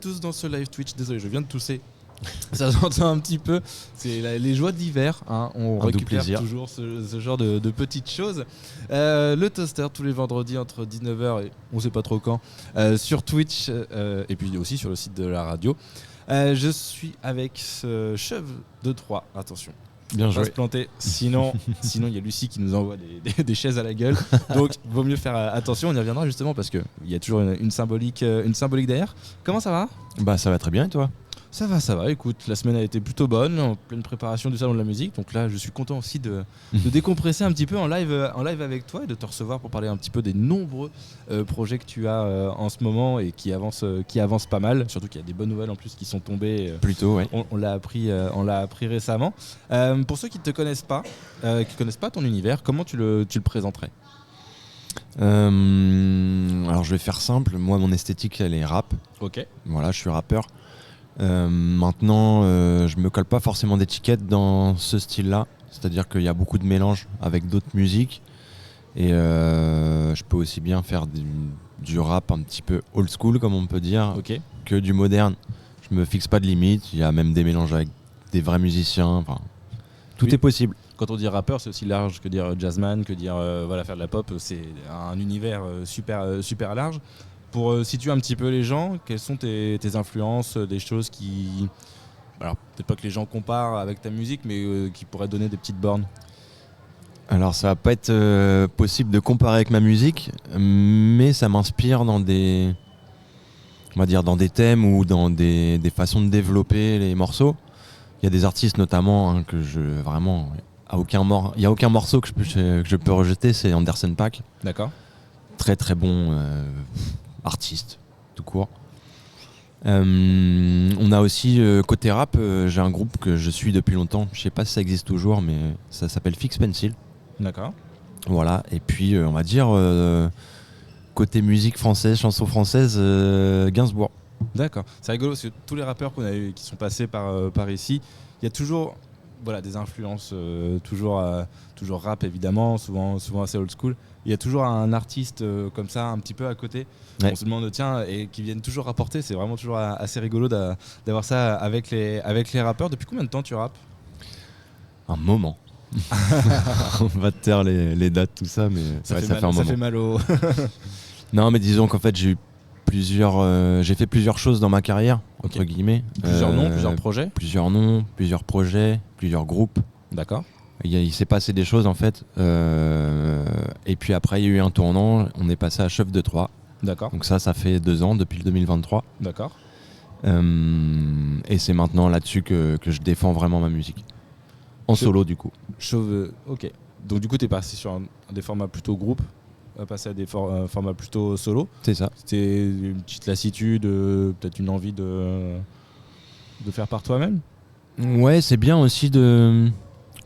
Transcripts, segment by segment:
tous dans ce live Twitch. Désolé, je viens de tousser. Ça s'entend un petit peu. C'est les joies de l'hiver. Hein. On récupère toujours ce genre de petites choses. Le Toaster tous les vendredis entre 19h et on sait pas trop quand sur Twitch et puis aussi sur le site de la radio. Je suis avec ce chef de 3. Attention. Bien joué. On va se planter. Sinon, il y a Lucie qui nous envoie des chaises à la gueule. Donc, vaut mieux faire attention. On y reviendra justement parce qu'il y a toujours une symbolique derrière. Comment ça va ? Bah, ça va très bien et toi ? Ça va. Écoute, la semaine a été plutôt bonne, en pleine préparation du salon de la musique. Donc là, je suis content aussi de décompresser un petit peu en live avec toi et de te recevoir pour parler un petit peu des nombreux projets que tu as en ce moment et qui avancent pas mal. Surtout qu'il y a des bonnes nouvelles en plus qui sont tombées. Plutôt, ouais. On l'a appris récemment. Pour ceux qui ne te connaissent pas, ton univers, comment tu le présenterais ? Alors je vais faire simple. Moi, mon esthétique, elle est rap. Ok. Voilà, je suis rappeur. Maintenant, je me colle pas forcément d'étiquette dans ce style-là. C'est-à-dire qu'il y a beaucoup de mélanges avec d'autres musiques. Et je peux aussi bien faire du rap un petit peu old school, comme on peut dire, que du moderne. Je me fixe pas de limite. Il y a même des mélanges avec des vrais musiciens. Enfin, tout est possible. Quand on dit rappeur, c'est aussi large que dire jazzman, que dire faire de la pop. C'est un univers super large. Pour situer un petit peu les gens, quelles sont tes influences, des choses qui... Alors, peut-être pas que les gens comparent avec ta musique, mais qui pourraient donner des petites bornes. Alors, ça va pas être possible de comparer avec ma musique, mais ça m'inspire dans des thèmes ou dans des façons de développer les morceaux. Il y a des artistes notamment que il n'y a aucun morceau que je peux rejeter, c'est Anderson .Paak. D'accord. Très très bon artiste, tout court. On a aussi côté rap, j'ai un groupe que je suis depuis longtemps, je sais pas si ça existe toujours, mais ça s'appelle Fix Pencil. D'accord. Voilà, et puis on va dire côté musique française, chanson française, Gainsbourg. D'accord, c'est rigolo parce que tous les rappeurs qu'on a eu, qui sont passés par ici, il y a toujours des influences, toujours rap évidemment, souvent assez old school. Il y a toujours un artiste comme ça un petit peu à côté. Ouais. On se demande tiens, et qui viennent toujours rapporter. C'est vraiment toujours assez rigolo d'avoir ça avec les rappeurs. Depuis combien de temps tu rappes ? Un moment. On va te taire les dates, tout ça, mais ça fait un moment. Ça fait mal au... Non, mais disons qu'en fait j'ai fait plusieurs choses dans ma carrière, entre guillemets. Plusieurs noms, plusieurs projets ? Plusieurs noms, plusieurs projets, plusieurs groupes. D'accord. Il s'est passé des choses en fait. Et puis après il y a eu un tournant, on est passé à Chef de 3. D'accord. Donc ça fait 2 ans, depuis le 2023. D'accord. Et c'est maintenant là-dessus que je défends vraiment ma musique. En solo du coup. Ok. Donc du coup tu es passé sur des formats plutôt groupe, passer à des formats plutôt solo. C'est ça. C'était une petite lassitude, peut-être une envie de faire par toi-même ? Ouais, c'est bien aussi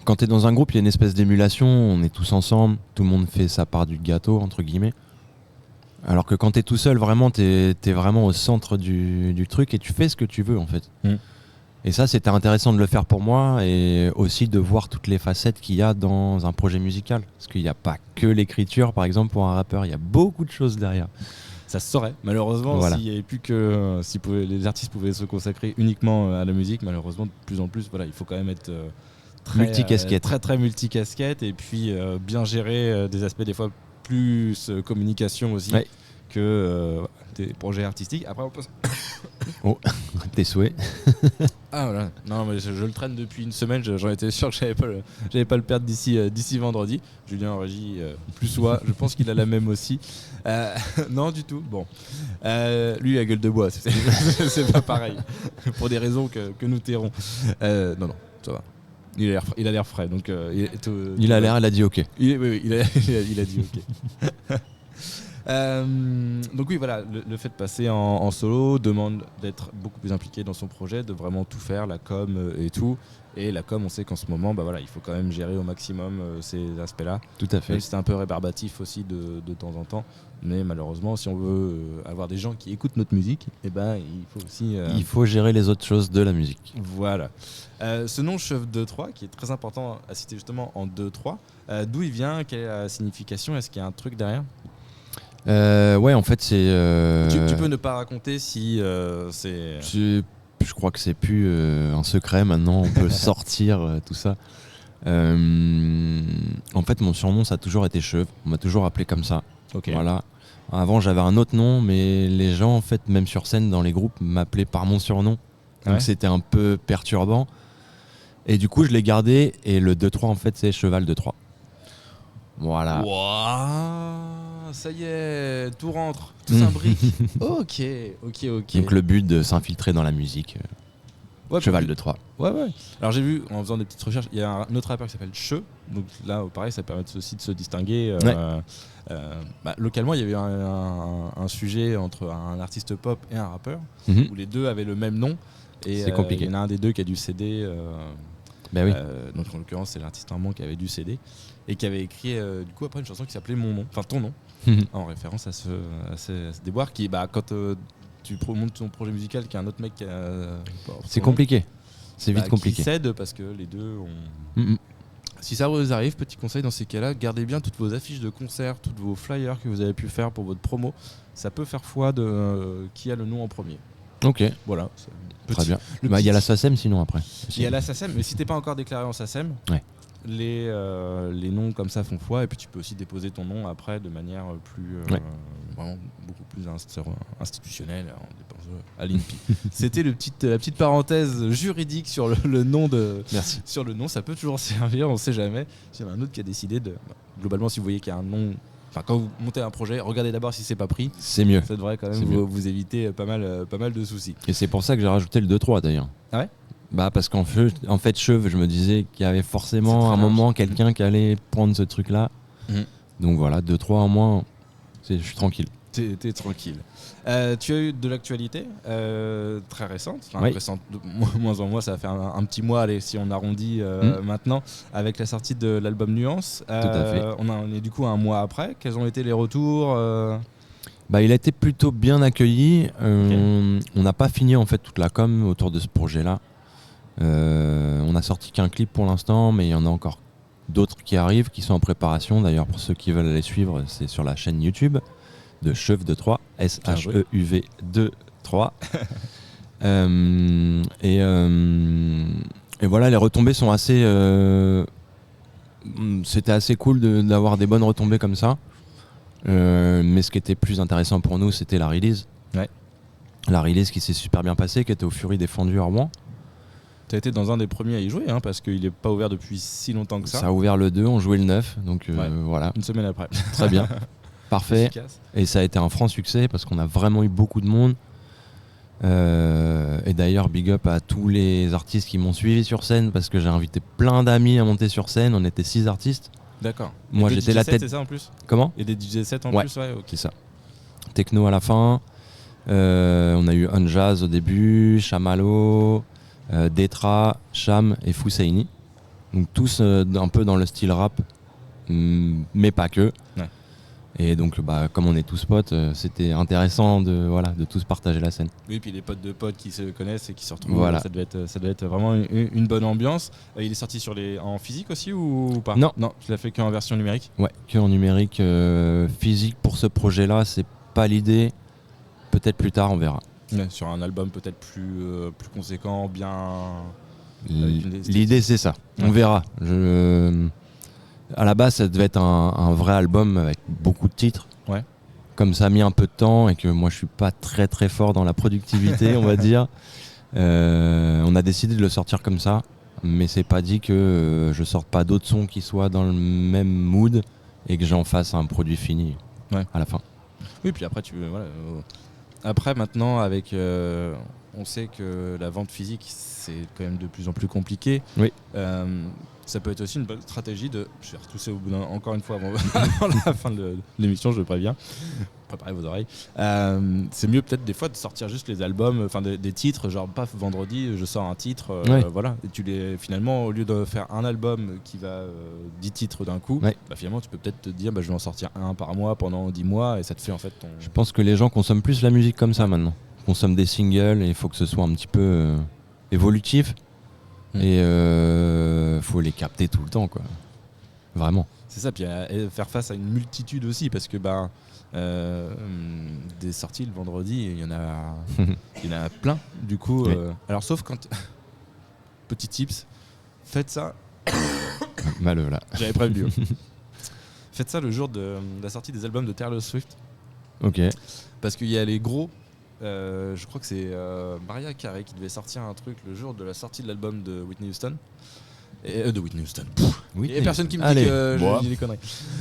quand t'es dans un groupe, il y a une espèce d'émulation, on est tous ensemble, tout le monde fait sa part du gâteau, entre guillemets. Alors que quand t'es tout seul, vraiment, t'es vraiment au centre du truc et tu fais ce que tu veux, en fait. Et ça, c'était intéressant de le faire pour moi et aussi de voir toutes les facettes qu'il y a dans un projet musical. Parce qu'il n'y a pas que l'écriture, par exemple, pour un rappeur, il y a beaucoup de choses derrière. Ça se saurait. Malheureusement, s'il n'y avait plus que... les artistes pouvaient se consacrer uniquement à la musique, malheureusement, de plus en plus, il faut quand même être... multicasquette. Très très multicasquette et puis bien gérer des aspects des fois plus communication aussi que des projets artistiques. Après on peut... Oh, tes souhaits. Ah voilà. Non mais je le traîne depuis une semaine, j'en étais sûr que j'allais pas le perdre d'ici vendredi. Julien en régie plus soi, je pense qu'il a la même aussi. Non du tout. Bon. Lui a gueule de bois, c'est pas pareil. Pour des raisons que nous tairons. Non, ça va. Il a l'air frais, donc il a dit ok. Oui, il a dit ok. Donc oui, voilà, le fait de passer en solo demande d'être beaucoup plus impliqué dans son projet, de vraiment tout faire, la com et tout. Et la com, on sait qu'en ce moment, il faut quand même gérer au maximum ces aspects-là. Tout à fait. Même si c'est un peu rébarbatif aussi de temps en temps. Mais malheureusement, si on veut avoir des gens qui écoutent notre musique, il faut aussi... Il faut gérer les autres choses de la musique. Voilà. Ce nom Chef de 3, qui est très important à citer justement en 2-3, d'où il vient, quelle est la signification ? Est-ce qu'il y a un truc derrière ? Ouais, en fait, c'est. Tu peux ne pas raconter si c'est. Je crois que c'est plus un secret maintenant, on peut sortir tout ça. En fait, mon surnom, ça a toujours été Cheuve. On m'a toujours appelé comme ça. Okay. Voilà. Avant, j'avais un autre nom, mais les gens, en fait, même sur scène, dans les groupes, m'appelaient par mon surnom. Donc c'était un peu perturbant. Et du coup, je l'ai gardé. Et le 2-3, en fait, c'est Cheval de Troie. Voilà. Wow, ça y est, tout rentre, tout s'imbrique. Ok. Donc le but de s'infiltrer dans la musique. Cheval de Troie. Ouais. Alors j'ai vu, en faisant des petites recherches, il y a un autre rappeur qui s'appelle Cheu. Donc là, pareil, ça permet aussi de se distinguer. Localement, il y avait un sujet entre un artiste pop et un rappeur, où les deux avaient le même nom. Et c'est compliqué. Il y en a un des deux qui a dû céder. Oui. Donc en l'occurrence, c'est l'artiste Armand qui avait dû céder. Et qui avait écrit du coup après une chanson qui s'appelait Mon nom, enfin ton nom, en référence à ce déboire qui, quand tu montes ton projet musical qui a un autre mec c'est compliqué, c'est vite compliqué. Qui cède parce que les deux ont... Si ça vous arrive, petit conseil dans ces cas-là, gardez bien toutes vos affiches de concert, tous vos flyers que vous avez pu faire pour votre promo. Ça peut faire foi de qui a le nom en premier. Ok. Voilà. Très bien. Il y a la SACEM sinon après. Il y a la SACEM, mais si t'es pas encore déclaré en SACEM, les noms comme ça font foi, et puis tu peux aussi déposer ton nom après de manière plus vraiment beaucoup plus institutionnelle à l'INPI. C'était la petite parenthèse juridique sur le nom de. Merci. Sur le nom, ça peut toujours servir, on sait jamais. S'il y en a un autre qui a décidé de. Globalement, si vous voyez qu'il y a un nom. Enfin, quand vous montez un projet, regardez d'abord si c'est pas pris. C'est mieux. Ça devrait quand même vous éviter pas mal de soucis. Et c'est pour ça que j'ai rajouté le 2-3 d'ailleurs. Ah ouais ? Parce qu'en fait, Cheuve, je me disais qu'il y avait forcément un moment quelqu'un qui allait prendre ce truc-là. Donc voilà, 2-3 en moins, je suis tranquille. T'es tranquille. Tu as eu de l'actualité très récente, récente de moins en moins, ça va faire un petit mois, allez, si on arrondit maintenant, avec la sortie de l'album Nuance. Tout à fait. On est du coup un mois après. Quels ont été les retours Il a été plutôt bien accueilli. On n'a pas fini en fait toute la com autour de ce projet-là. On a sorti qu'un clip pour l'instant, mais il y en a encore d'autres qui arrivent, qui sont en préparation. D'ailleurs, pour ceux qui veulent les suivre, c'est sur la chaîne YouTube de Cheuve de Troie, SHEUV 2-3. Et voilà, les retombées sont assez. C'était assez cool d'avoir des bonnes retombées comme ça. Mais ce qui était plus intéressant pour nous, c'était la release. Ouais. La release qui s'est super bien passée, qui était au Fury des Fendus à Rouen. Tu as été dans un des premiers à y jouer, parce qu'il n'est pas ouvert depuis si longtemps que ça. Ça a ouvert le 2, on jouait le 9, donc voilà. Une semaine après. Très bien, parfait. Efficace. Et ça a été un franc succès parce qu'on a vraiment eu beaucoup de monde. Et d'ailleurs, big up à tous les artistes qui m'ont suivi sur scène parce que j'ai invité plein d'amis à monter sur scène. On était 6 artistes. D'accord. Moi, j'étais la tête. C'est ça en plus ? Comment ? Et des DJ sets en plus, ouais, ok. C'est ça. Techno à la fin. On a eu Unjazz au début, Chamalo, Detra, Cham et Fousseini. Donc tous un peu dans le style rap, mais pas que. Ouais. Et donc comme on est tous potes, c'était intéressant de tous partager la scène. Oui, puis les potes de potes qui se connaissent et qui se retrouvent, voilà. ça devait être vraiment une bonne ambiance. Il est sorti en physique aussi ou pas ? Non, tu l'as fait qu'en version numérique ? Ouais, qu'en numérique. Physique pour ce projet-là, c'est pas l'idée. Peut-être plus tard, on verra. Ouais, sur un album peut-être plus conséquent, bien. L'idée, c'est ça. On verra. À la base, ça devait être un vrai album avec beaucoup de titres. Ouais. Comme ça a mis un peu de temps et que moi, je suis pas très très fort dans la productivité, on va dire. On a décidé de le sortir comme ça, mais c'est pas dit que je sorte pas d'autres sons qui soient dans le même mood et que j'en fasse un produit fini à la fin. Oui, puis après, après, maintenant, avec, on sait que la vente physique, c'est quand même de plus en plus compliqué. Oui. Ça peut être aussi une bonne stratégie de... Je vais retousser au bout encore une fois avant la fin de l'émission, je le préviens. Préparez vos oreilles. C'est mieux peut-être des fois de sortir juste les albums, enfin des titres, genre paf, vendredi, je sors un titre, voilà. Et finalement, au lieu de faire un album qui va 10 titres d'un coup, finalement tu peux peut-être te dire je vais en sortir un par mois pendant 10 mois et ça te fait en fait ton... Je pense que les gens consomment plus la musique comme ça maintenant. Ils consomment des singles et il faut que ce soit un petit peu évolutif. Et faut les capter tout le temps, quoi. Vraiment. C'est ça, puis faire face à une multitude aussi, parce que des sorties le vendredi, il y en a plein. Du coup, alors sauf quand petit tips, faites ça. Malheur là. J'avais prévenu. Faites ça le jour de la sortie des albums de Taylor Swift. Ok. Parce qu'il y a les gros. Je crois que c'est Mariah Carey qui devait sortir un truc le jour de la sortie de l'album de Whitney Houston. De Whitney Houston. Il y a personne qui me dit que je dis des conneries.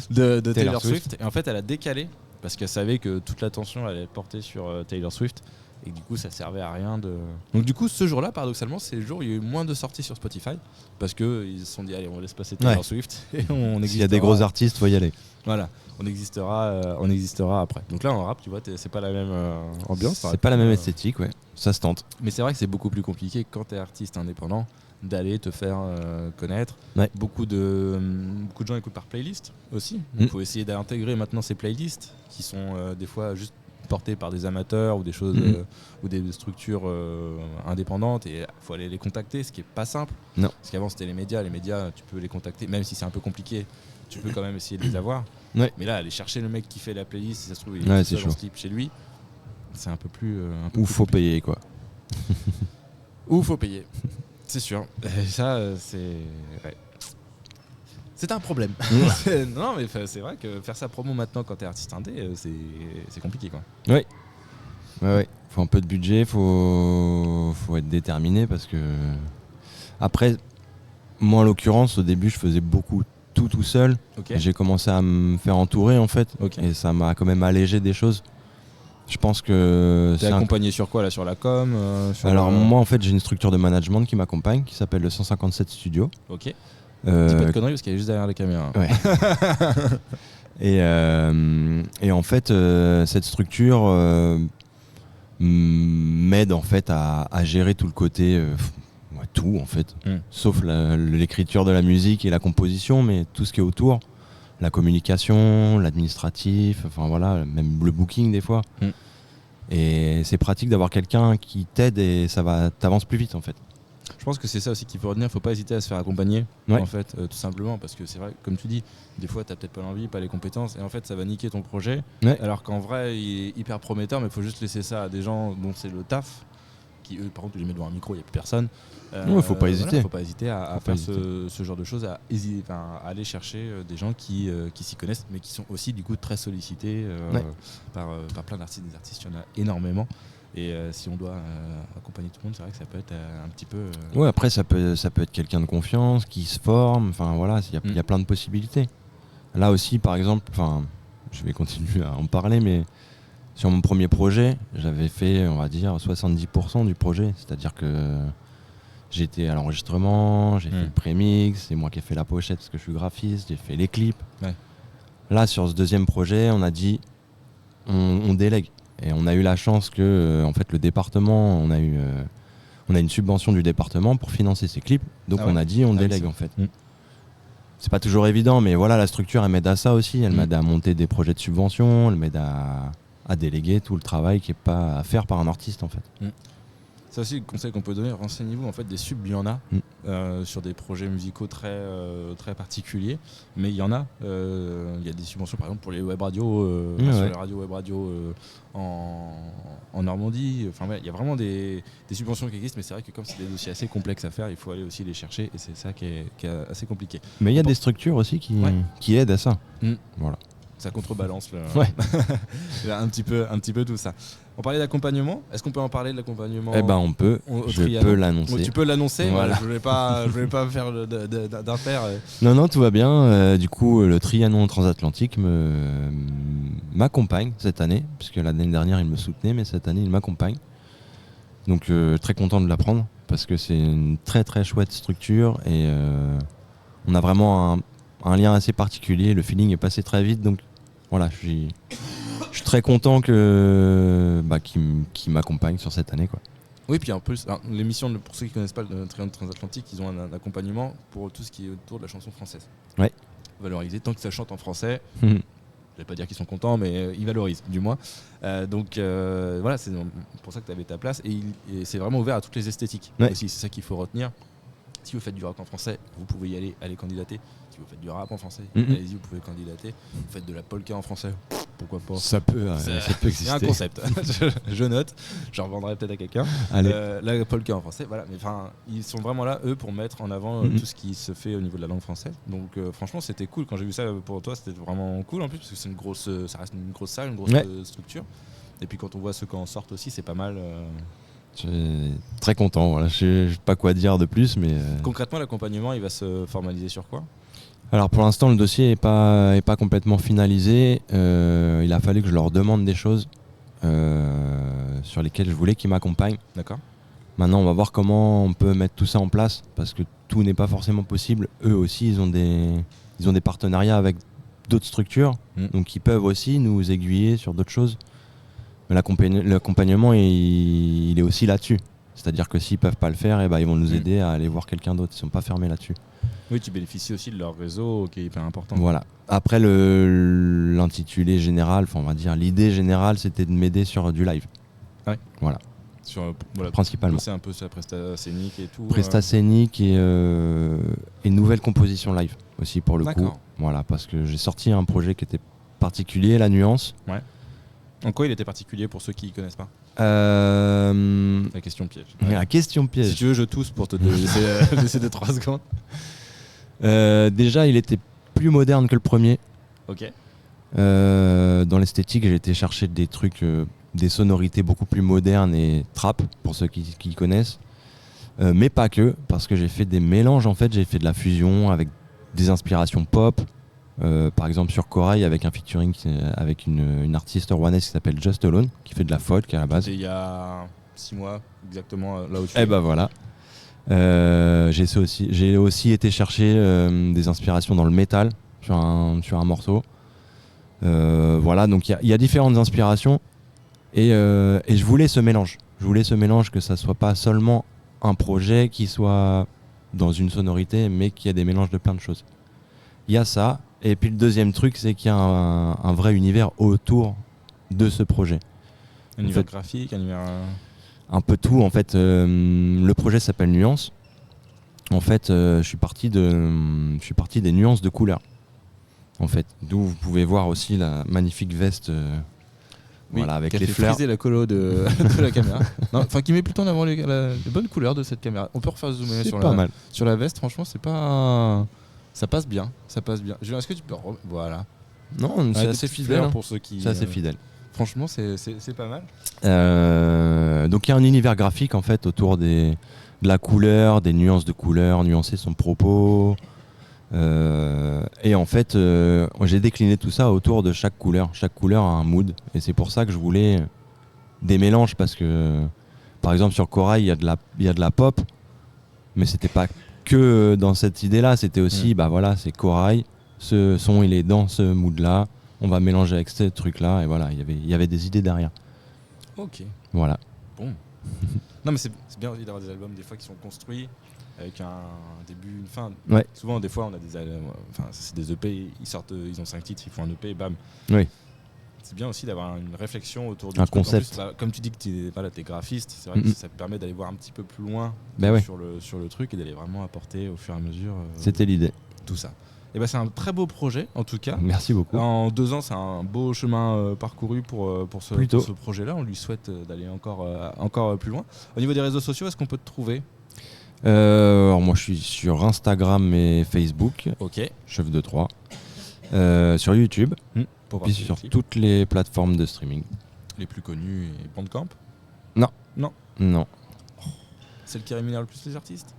De Taylor Swift. Et en fait, elle a décalé parce qu'elle savait que toute l'attention allait être portée sur Taylor Swift. Et du coup, ça servait à rien de. Donc, du coup, ce jour-là, paradoxalement, c'est le jour où il y a eu moins de sorties sur Spotify. Parce qu'ils se sont dit, allez, on laisse passer Taylor Swift. Et on existera. S'il y a des gros artistes, faut y aller. Voilà, on existera après. Donc là, en rap, tu vois, c'est pas la même ambiance. C'est pas la même esthétique, ouais. Ça se tente. Mais c'est vrai que c'est beaucoup plus compliqué quand t'es artiste indépendant d'aller te faire connaître. Ouais. Beaucoup de gens écoutent par playlist aussi. Il faut essayer d'intégrer maintenant ces playlists qui sont des fois juste portées par des amateurs ou des choses ou des structures indépendantes, et il faut aller les contacter, ce qui est pas simple. Non. Parce qu'avant c'était les médias tu peux les contacter, même si c'est un peu compliqué, tu peux quand même essayer de les avoir. Ouais. Mais là, aller chercher le mec qui fait la playlist, si ça se trouve il est tout seul dans ce clip chez lui, c'est un peu plus ou faut payer quoi. Ou faut payer, c'est sûr. Et ça, c'est un problème. Non, mais c'est vrai que faire sa promo maintenant quand t'es artiste indé, c'est compliqué, quoi. Oui. Ouais. Faut un peu de budget, faut être déterminé parce que après, moi en l'occurrence, au début, je faisais beaucoup tout seul. Okay. J'ai commencé à me faire entourer en fait, et ça m'a quand même allégé des choses. Je pense que t'es accompagné sur quoi là, sur la com Alors moi en fait j'ai une structure de management qui m'accompagne qui s'appelle le 157 Studio. Ok. Dis pas de conneries parce qu'elle est juste derrière la caméra. Ouais. et en fait cette structure m'aide en fait à gérer tout le côté tout en fait, sauf l'écriture de la musique et la composition, mais tout ce qui est autour, la communication, l'administratif, enfin voilà, même le booking des fois. Et c'est pratique d'avoir quelqu'un qui t'aide et t'avances plus vite en fait. Je pense que c'est ça aussi qu'il faut retenir, faut pas hésiter à se faire accompagner en fait, tout simplement, parce que c'est vrai, comme tu dis, des fois t'as peut-être pas l'envie, pas les compétences, et en fait ça va niquer ton projet, alors qu'en vrai il est hyper prometteur, mais il faut juste laisser ça à des gens dont c'est le taf, qui eux par contre tu les mets devant un micro, il n'y a plus personne. Faut pas hésiter. Faut pas hésiter à faire ce genre de choses, à aller chercher des gens qui s'y connaissent, mais qui sont aussi du coup très sollicités par plein d'artistes. Des artistes, il y en a énormément. Et si on doit accompagner tout le monde, c'est vrai que ça peut être un petit peu. Ouais, après ça peut être quelqu'un de confiance qui se forme. Enfin voilà, il y a plein de possibilités. Là aussi, par exemple, je vais continuer à en parler, mais sur mon premier projet, j'avais fait, on va dire, 70% du projet, c'est-à-dire que j'étais à l'enregistrement, j'ai fait le prémix, c'est moi qui ai fait la pochette parce que je suis graphiste, j'ai fait les clips. Ouais. Là, sur ce deuxième projet, on a dit on délègue. Et on a eu la chance que, en fait, le département, on a une subvention du département pour financer ces clips. Donc on a dit on délègue en fait. C'est pas toujours évident, mais voilà, la structure elle m'aide à ça aussi. Elle m'aide à monter des projets de subvention, elle m'aide à déléguer tout le travail qui est pas à faire par un artiste en fait. Ça aussi, le conseil qu'on peut donner, renseignez-vous, en fait, des subs, il y en a sur des projets musicaux très particuliers, mais il y en a. Il y a des subventions, par exemple, pour les web radios, sur les radios web radios en Normandie. Enfin, il y a vraiment des subventions qui existent, mais c'est vrai que comme c'est des dossiers assez complexes à faire, il faut aller aussi les chercher, et c'est ça qui est assez compliqué. Mais il y a des structures aussi qui aident à ça. Voilà. Ça contrebalance un petit peu tout ça. On parlait d'accompagnement. Est-ce qu'on peut en parler de l'accompagnement? On peut. Je peux l'annoncer. Tu peux l'annoncer. Voilà. Je voulais pas faire d'impair. Non, tout va bien. Du coup, le Trianon transatlantique m'accompagne cette année, puisque l'année dernière il me soutenait, mais cette année il m'accompagne. Donc très content de l'apprendre parce que c'est une très très chouette structure et on a vraiment un lien assez particulier. Le feeling est passé très vite, donc voilà, je suis très content qu'il m'accompagne sur cette année, quoi. Oui, puis en plus, l'émission, pour ceux qui ne connaissent pas le Triangle transatlantique, ils ont un accompagnement pour tout ce qui est autour de la chanson française. Ouais. Valoriser tant que ça chante en français. Je ne vais pas dire qu'ils sont contents, mais ils valorisent, du moins. Donc voilà, c'est pour ça que tu avais ta place. Et c'est vraiment ouvert à toutes les esthétiques. Aussi, c'est ça qu'il faut retenir. Si vous faites du rock en français, vous pouvez y aller candidater. Si vous faites du rap en français, allez-y, vous pouvez candidater. Vous faites de la polka en français, pourquoi pas. Ça peut exister. C'est un concept. je note. Je revendrai peut-être à quelqu'un. La polka en français. Voilà. Mais enfin, ils sont vraiment là, eux, pour mettre en avant tout ce qui se fait au niveau de la langue française. Donc, franchement, c'était cool. Quand j'ai vu ça pour toi, c'était vraiment cool en plus parce que ça reste une grosse salle, une grosse structure. Et puis quand on voit ceux qui en sortent aussi, c'est pas mal. Je suis très content. Voilà. Je sais pas quoi dire de plus, mais concrètement, l'accompagnement, il va se formaliser sur quoi ? Alors pour l'instant, le dossier est pas complètement finalisé. Il a fallu que je leur demande des choses sur lesquelles je voulais qu'ils m'accompagnent. D'accord. Maintenant, on va voir comment on peut mettre tout ça en place parce que tout n'est pas forcément possible. Eux aussi, ils ont des partenariats avec d'autres structures, donc ils peuvent aussi nous aiguiller sur d'autres choses. Mais l'accompagnement, il est aussi là-dessus. C'est-à-dire que s'ils peuvent pas le faire, ils vont nous aider à aller voir quelqu'un d'autre. Ils sont pas fermés là-dessus. Oui, tu bénéficies aussi de leur réseau qui est hyper important. Voilà. Après, l'intitulé général, on va dire l'idée générale, c'était de m'aider sur du live. Ouais. Voilà. Principalement. C'est un peu sur la presta scénique et tout. Presta scénique et nouvelle composition live aussi pour le coup. Voilà, parce que j'ai sorti un projet qui était particulier, La Nuance. Ouais. En quoi il était particulier pour ceux qui ne connaissent pas La question piège. La question piège. Si tu veux, je tousse pour te laisser 2-3 secondes. Déjà, il était plus moderne que le premier. Ok. Dans l'esthétique, j'ai été chercher des trucs, des sonorités beaucoup plus modernes et trap, pour ceux qui connaissent. Mais pas que, parce que j'ai fait des mélanges, en fait. J'ai fait de la fusion avec des inspirations pop. Par exemple sur Corail avec un featuring avec une artiste rouennaise qui s'appelle Just Alone, qui fait de la folk à la base. C'était il y a 6 mois exactement là où tu es. Voilà. J'ai aussi été chercher des inspirations dans le métal sur un morceau. Voilà, donc il y a différentes inspirations et je voulais ce mélange. Je voulais ce mélange, que ça soit pas seulement un projet qui soit dans une sonorité, mais qu'il y ait des mélanges de plein de choses. Il y a ça. Et puis le deuxième truc, c'est qu'il y a un vrai univers autour de ce projet. Un univers graphique, un univers... Un peu tout, en fait. Le projet s'appelle Nuance. En fait, je suis parti des nuances de couleurs. En fait, d'où vous pouvez voir aussi la magnifique veste voilà, avec les fleurs. Friser la colo de la caméra. Enfin, qui met plutôt en avant les bonnes couleurs de cette caméra. On peut refaire zoomer sur la veste. Franchement, c'est pas... Ça passe bien. Julien, est-ce que tu peux... Voilà. Non, c'est assez fidèle. Pour ceux qui... C'est assez fidèle. Franchement, c'est pas mal. Donc il y a un univers graphique en fait autour de la couleur, des nuances de couleurs, nuancer son propos. Et en fait, j'ai décliné tout ça autour de chaque couleur. Chaque couleur a un mood. Et c'est pour ça que je voulais des mélanges, parce que par exemple sur Corail, il y a de la pop, mais c'était pas que dans cette idée-là, c'était aussi, c'est Corail, ce son il est dans ce mood-là, on va mélanger avec ce truc-là, et voilà, il y avait des idées derrière. Ok. Voilà. Bon. Non mais c'est bien aussi d'avoir des albums des fois qui sont construits avec un début, une fin. Ouais. Souvent des fois on a des albums, c'est des EP, ils ont 5 titres, ils font un EP et bam. Oui. C'est bien aussi d'avoir une réflexion autour du un concept. En plus, comme tu dis que t'es graphiste, c'est vrai que ça te permet d'aller voir un petit peu plus loin sur le truc et d'aller vraiment apporter au fur et à mesure. C'était l'idée. Tout ça. Et c'est un très beau projet en tout cas. Merci beaucoup. En 2 ans, c'est un beau chemin parcouru pour ce projet-là. On lui souhaite d'aller encore plus loin. Au niveau des réseaux sociaux, est-ce qu'on peut te trouver ? Alors moi je suis sur Instagram et Facebook. Ok. Chef de 3. Sur YouTube. Puis sur toutes les plateformes de streaming. Les plus connues et Bandcamp ? Non. Celle qui rémunère le plus les artistes ?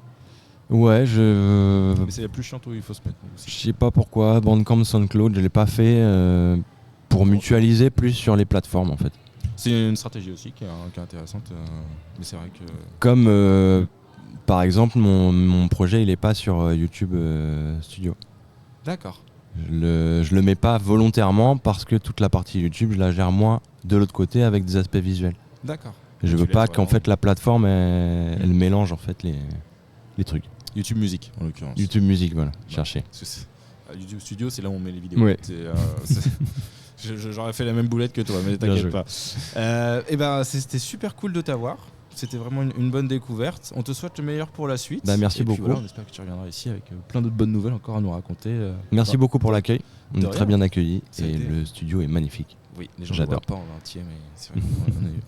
Ouais, mais c'est la plus chiante où il faut se mettre. Je sais pas pourquoi. Bandcamp, SoundCloud, je l'ai pas fait pour mutualiser plus sur les plateformes en fait. C'est une stratégie aussi qui est intéressante. Mais c'est vrai que... Comme par exemple mon projet il est pas sur YouTube Studio. D'accord. Je le mets pas volontairement parce que toute la partie YouTube je la gère moi de l'autre côté avec des aspects visuels. D'accord. Je veux pas qu'en fait la plateforme elle mélange en fait les trucs. YouTube Music en l'occurrence. YouTube Music, voilà, cherchez. YouTube Studio, c'est là où on met les vidéos. Ouais. J'aurais fait la même boulette que toi, mais t'inquiète pas. C'était super cool de t'avoir. C'était vraiment une bonne découverte. On te souhaite le meilleur pour la suite. Merci beaucoup. Voilà, on espère que tu reviendras ici avec plein d'autres bonnes nouvelles encore à nous raconter. Merci beaucoup pour l'accueil. On est très bien accueillis et le studio est magnifique. Oui, les gens ne le voient pas en entier, mais c'est vrai,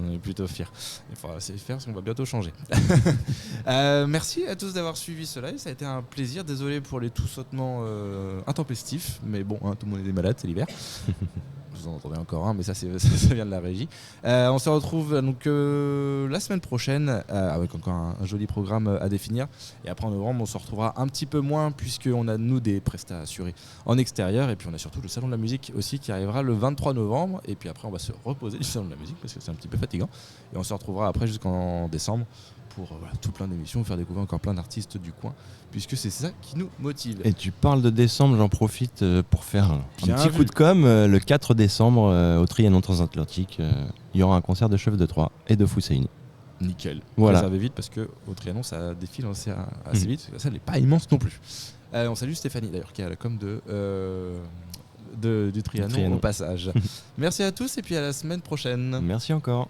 on est plutôt fiers. Il faudra essayer de faire parce qu'on va bientôt changer. Merci à tous d'avoir suivi ce live, ça a été un plaisir. Désolé pour les tout sautements intempestifs, mais bon, tout le monde est malade, c'est l'hiver. Vous en entendez encore un, mais ça vient de la régie. On se retrouve donc la semaine prochaine avec encore un joli programme à définir. Et après en novembre, on se retrouvera un petit peu moins puisqu'on a nous des prestats assurés en extérieur. Et puis on a surtout le salon de la musique aussi qui arrivera le 23 novembre. Et puis après, on va se reposer du salon de la musique parce que c'est un petit peu fatigant. Et on se retrouvera après jusqu'en décembre pour tout plein d'émissions, faire découvrir encore plein d'artistes du coin, puisque c'est ça qui nous motive. Et tu parles de décembre, j'en profite pour faire un petit coup de com'. Le 4 décembre, au Trianon Transatlantique, il y aura un concert de Chef de Troyes et de Fousseini. Nickel. Voilà. Réservez vite parce qu'au Trianon, ça défile assez vite. Ça n'est pas immense non plus. On salue Stéphanie d'ailleurs, qui est à la com du Trianon au passage. Merci à tous et puis à la semaine prochaine. Merci encore.